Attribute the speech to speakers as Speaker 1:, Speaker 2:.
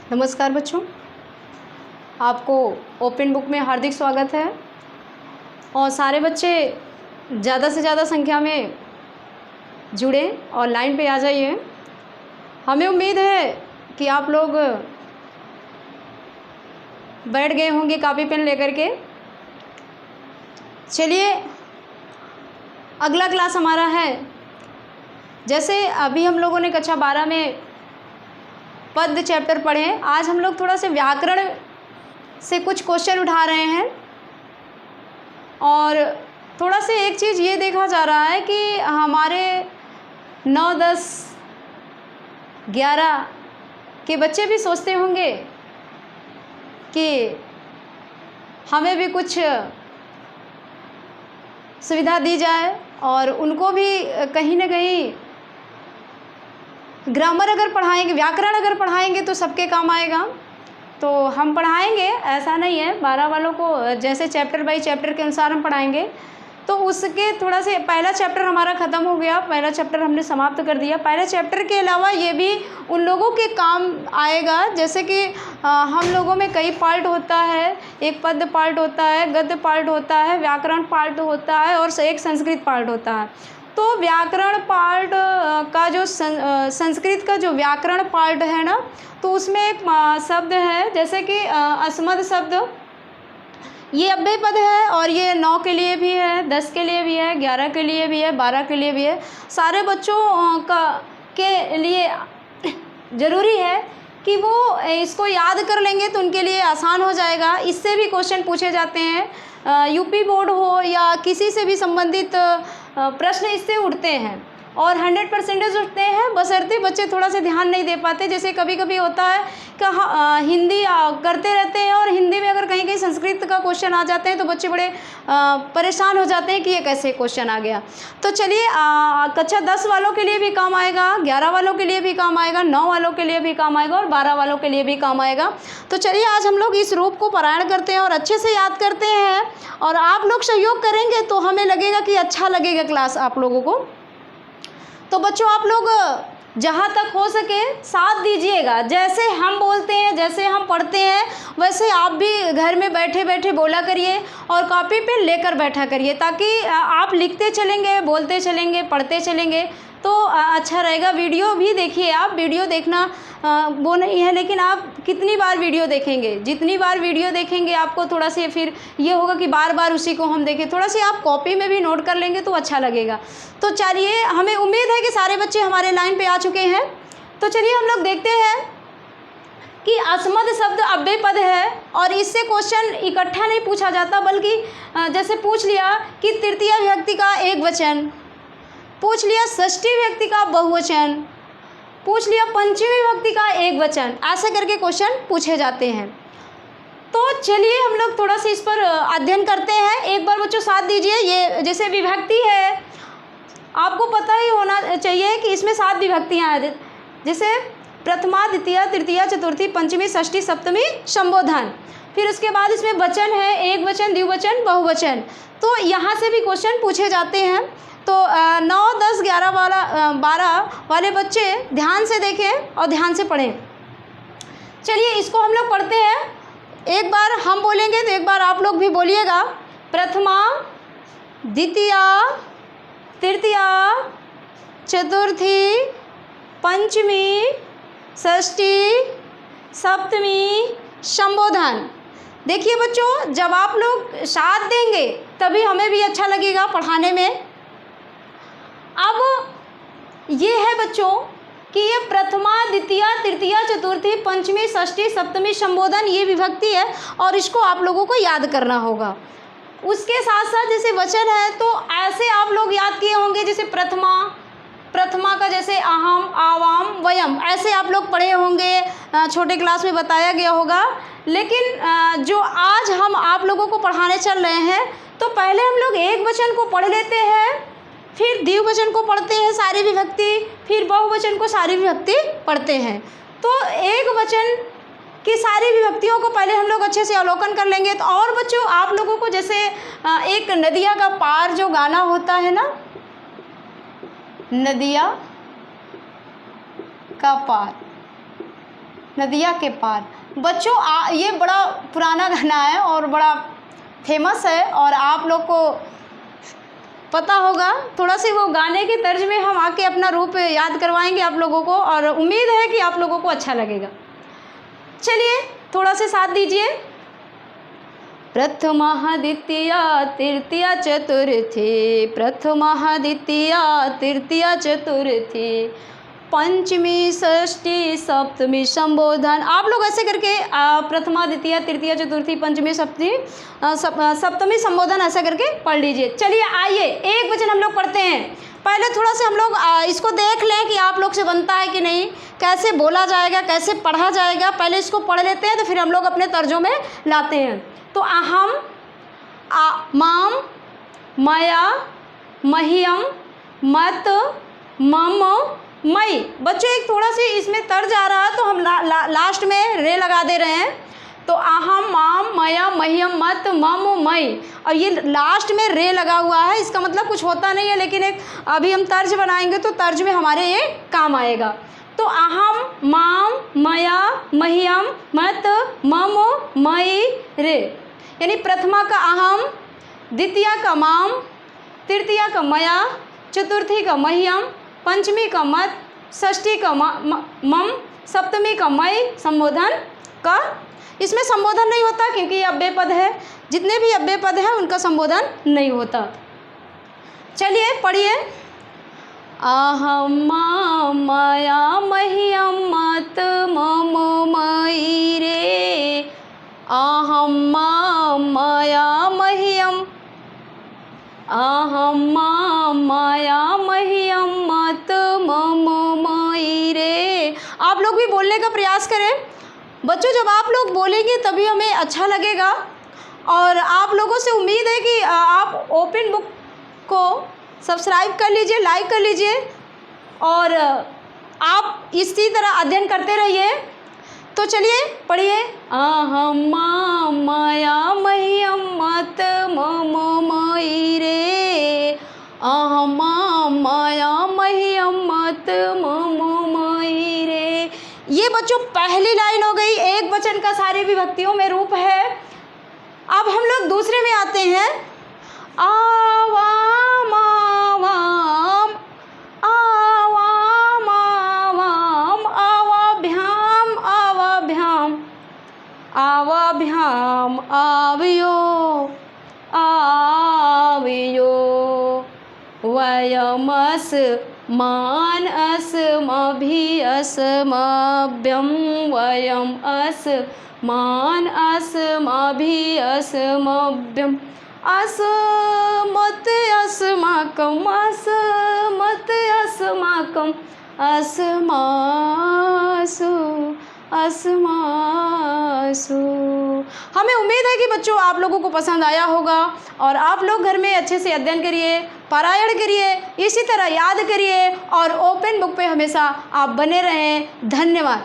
Speaker 1: नमस्कार बच्चों, आपको ओपन बुक में हार्दिक स्वागत है। और सारे बच्चे ज़्यादा से ज़्यादा संख्या में जुड़े और लाइन पे आ जाइए। हमें उम्मीद है कि आप लोग बैठ गए होंगे कापी पेन लेकर के। चलिए, अगला क्लास हमारा है, जैसे अभी हम लोगों ने कक्षा 12 में पद चैप्टर पढ़े, आज हम लोग थोड़ा से व्याकरण से कुछ क्वेश्चन उठा रहे हैं। और थोड़ा से एक चीज़ ये देखा जा रहा है कि हमारे 9, 10, 11 के बच्चे भी सोचते होंगे कि हमें भी कुछ सुविधा दी जाए और उनको भी कहीं ना कहीं ग्रामर अगर पढ़ाएंगे, व्याकरण अगर पढ़ाएंगे तो सबके काम आएगा। तो हम पढ़ाएंगे, ऐसा नहीं है, 12 वालों को जैसे चैप्टर बाई चैप्टर के अनुसार हम पढ़ाएंगे। तो उसके थोड़ा से पहला चैप्टर हमारा ख़त्म हो गया, पहला चैप्टर हमने समाप्त कर दिया। पहले चैप्टर के अलावा ये भी उन लोगों के काम आएगा, जैसे कि हम लोगों में कई पार्ट होता है, एक पद पार्ट होता है, गद्य पार्ट होता है, व्याकरण पार्ट होता है और एक संस्कृत पार्ट होता है। तो व्याकरण पार्ट का जो संस्कृत का जो व्याकरण पार्ट है ना, तो उसमें एक शब्द है, जैसे कि अस्मद शब्द, ये अव्यय पद है और ये 9 के लिए भी है, 10 के लिए भी है, 11 के लिए भी है, 12 के लिए भी है। सारे बच्चों के लिए ज़रूरी है कि वो इसको याद कर लेंगे तो उनके लिए आसान हो जाएगा। इससे भी क्वेश्चन पूछे जाते हैं, यूपी बोर्ड हो या किसी से भी संबंधित प्रश्न इससे उठते हैं और 100% उठते हैं, बशर्ते बच्चे थोड़ा सा ध्यान नहीं दे पाते। जैसे कभी कभी होता है कि हिंदी करते रहते हैं और हिंदी में अगर कहीं कहीं संस्कृत का क्वेश्चन आ जाते हैं तो बच्चे बड़े परेशान हो जाते हैं कि ये कैसे क्वेश्चन आ गया। तो चलिए, कक्षा 10 वालों के लिए भी काम आएगा, 11 वालों के लिए भी काम आएगा, 9 वालों के लिए भी काम आएगा और 12 वालों के लिए भी काम आएगा। तो चलिए, आज हम लोग इस रूप को पारायण करते हैं और अच्छे से याद करते हैं, और आप लोग सहयोग करेंगे तो हमें लगेगा कि अच्छा लगेगा क्लास आप लोगों को। तो बच्चों, आप लोग जहाँ तक हो सके साथ दीजिएगा। जैसे हम बोलते हैं, जैसे हम पढ़ते हैं, वैसे आप भी घर में बैठे बैठे बोला करिए और कॉपी पे लेकर बैठा करिए, ताकि आप लिखते चलेंगे, बोलते चलेंगे, पढ़ते चलेंगे तो अच्छा रहेगा। वीडियो भी देखिए, आप वीडियो देखना वो नहीं है, लेकिन आप कितनी बार वीडियो देखेंगे, जितनी बार वीडियो देखेंगे आपको थोड़ा सा फिर ये होगा कि बार बार उसी को हम देखें। थोड़ा सा आप कॉपी में भी नोट कर लेंगे तो अच्छा लगेगा। तो चलिए, हमें उम्मीद है कि सारे बच्चे हमारे लाइन पे आ चुके हैं। तो चलिए हम लोग देखते हैं कि अस्मद शब्द अव्यय पद है और इससे क्वेश्चन इकट्ठा नहीं पूछा जाता, बल्कि जैसे पूछ लिया कि तृतीया विभक्ति का एक वचन, पूछ लिया षष्ठी विभक्ति का बहुवचन, पूछ लिया पंचमी विभक्ति का एक वचन, ऐसे करके क्वेश्चन पूछे जाते हैं। तो चलिए हम लोग थोड़ा सा इस पर अध्ययन करते हैं। एक बार बच्चों साथ दीजिए। ये जैसे विभक्ति है, आपको पता ही होना चाहिए कि इसमें 7 विभक्तियाँ हैं, जैसे प्रथमा, द्वितीया, तृतीया, चतुर्थी, पंचमी, षष्ठी, सप्तमी, संबोधन। फिर उसके बाद इसमें वचन है, एक वचन, द्विवचन, बहुवचन। तो यहाँ से भी क्वेश्चन पूछे जाते हैं। तो 9, 10, 11 वाला 12 वाले बच्चे ध्यान से देखें और ध्यान से पढ़ें। चलिए, इसको हम लोग पढ़ते हैं। एक बार हम बोलेंगे तो एक बार आप लोग भी बोलिएगा। प्रथमा, द्वितीया, तृतीया, चतुर्थी, पंचमी, षष्ठी, सप्तमी, संबोधन। देखिए बच्चों, जब आप लोग साथ देंगे तभी हमें भी अच्छा लगेगा पढ़ाने में। अब ये है बच्चों कि ये प्रथमा, द्वितीया, तृतीया, चतुर्थी, पंचमी, षष्ठी, सप्तमी, संबोधन, ये विभक्ति है और इसको आप लोगों को याद करना होगा। उसके साथ साथ जैसे वचन है तो ऐसे आप लोग याद किए होंगे, जैसे प्रथमा, प्रथमा का जैसे अहम, आवाम, वयम, ऐसे आप लोग पढ़े होंगे, छोटे क्लास में बताया गया होगा। लेकिन जो आज हम आप लोगों को पढ़ाने चल रहे हैं, तो पहले हम लोग एक वचन को पढ़ लेते हैं, फिर द्विवचन को पढ़ते हैं सारी विभक्ति, फिर बहुवचन को सारी विभक्ति पढ़ते हैं। तो एक वचन की सारी विभक्तियों को पहले हम लोग अच्छे से अवलोकन कर लेंगे। तो और बच्चों, आप लोगों को जैसे एक नदिया का पार जो गाना होता है ना, नदिया का पार, नदिया के पार। बच्चों ये बड़ा पुराना गाना है और बड़ा फेमस है और आप लोग को पता होगा। थोड़ा सी वो गाने के तर्ज में हम आके अपना रूप याद करवाएंगे आप लोगों को और उम्मीद है कि आप लोगों को अच्छा लगेगा। चलिए थोड़ा से साथ दीजिए। प्रथमा द्वितीया तृतीया चतुर्थी, प्रथमा द्वितीया तृतीया चतुर्थी, पंचमी षष्ठी सप्तमी संबोधन। आप लोग ऐसे करके प्रथमा द्वितीया तृतीया चतुर्थी पंचमी सप्तमी संबोधन ऐसा करके पढ़ लीजिए। चलिए आइए एक वचन हम लोग पढ़ते हैं। पहले थोड़ा से हम लोग इसको देख लें कि आप लोग से बनता है कि नहीं, कैसे बोला जाएगा, कैसे पढ़ा जाएगा। पहले इसको पढ़ लेते हैं तो फिर हम लोग अपने तर्जों में लाते हैं। तो अहम, माम, मया, मह्यम, मत, मम, मई। बच्चों एक थोड़ा सी इसमें तर्ज आ रहा है तो हम लास्ट में रे लगा दे रहे हैं। तो अहम, माम, मया, मह्यम, मत, मम, मई, और ये लास्ट में रे लगा हुआ है। इसका मतलब कुछ होता नहीं है, लेकिन एक अभी हम तर्ज बनाएंगे तो तर्ज में हमारे ये काम आएगा। तो अहम, माम, मया, मह्यम, मत, मम, मई, रे, यानी प्रथमा का अहम, द्वितीया का माम, तृतीया का मया, चतुर्थी का मह्यम, पंचमी का मत, षष्ठी का मम, सप्तमी का मई, संबोधन का। इसमें संबोधन नहीं होता क्योंकि ये अव्यय पद है। जितने भी अव्यय पद हैं उनका संबोधन नहीं होता। चलिए पढ़िए। अहम, माम, मया, मह्यम, मत, मम, मई, रे। अहम, माम, मया, मह्यम, अहम, माम, मया, मह्यम, मत, मम, मई, रे। आप लोग भी बोलने का प्रयास करें बच्चों। जब आप लोग बोलेंगे तभी हमें अच्छा लगेगा और आप लोगों से उम्मीद है कि आप ओपन बुक को सब्सक्राइब कर लीजिए, लाइक कर लीजिए और आप इसी तरह अध्ययन करते रहिए। तो चलिए पढ़िए। अहम, माम, मया, मह्यम, मत, मम, मई, रे। अहम, माम, मया, मह्यम, मत, मम, मई, रे। ये बच्चों पहली लाइन हो गई। एक वचन का सारी विभक्तियों में रूप है। अब हम लोग दूसरे में आते हैं। आवाम, आवाम, आवाम, आवाम, आवाभ्याम, आवाभ्याम, आवाभ्याम, आवियो, आवियो, वयमस मान अस्मभि अस्मभ्यं, वयम अस्मान अस्मभि अस्मभ्यं, अस्मत् अस्माकं, अस्मत् अस्माकं, अस्मासु अस्मासु। हमें उम्मीद है कि बच्चों आप लोगों को पसंद आया होगा और आप लोग घर में अच्छे से अध्ययन करिए, पारायण करिए, इसी तरह याद करिए और ओपन बुक पे हमेशा आप बने रहें। धन्यवाद।